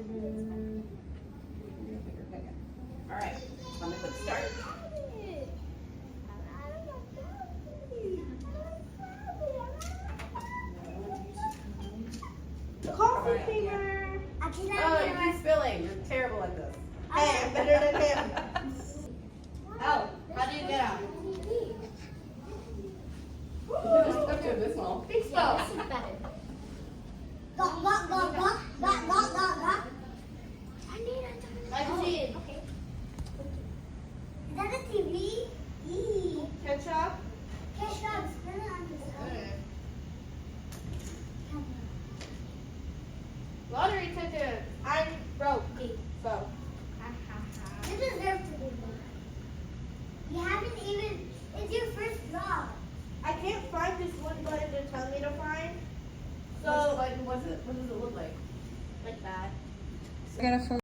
All right, I'm gonna click start. Coffee finger. Oh, you keep spilling. You're terrible at this. Hey, I'm better than him. Oh, how do you get out? Just up to this small. Big spell. This is better. I can see it. Okay. Is that a TV? Eee. Ketchup. Ketchup. Spin it on this side. Lottery ticket. I'm broke. So. You deserve to be more. You haven't even. It's your first job. I can't find this one button to tell me to find. So what does it look like? Like that. I got a phone.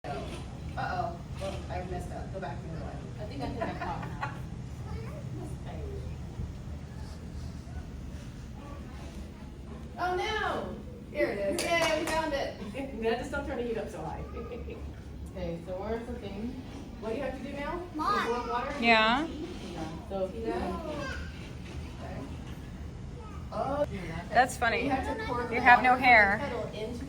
Uh-oh. Well, I messed up. Go back to the other one. I think I did my clock now. Oh no! Here it is. Yay, we found it. Now just don't turn the heat up so high. Okay, so where's the thing? What do you have to do now? Mom. Boil water? Yeah. So see that? Okay. Oh, That's funny. you have to pour the You have no water from the hair. kettle into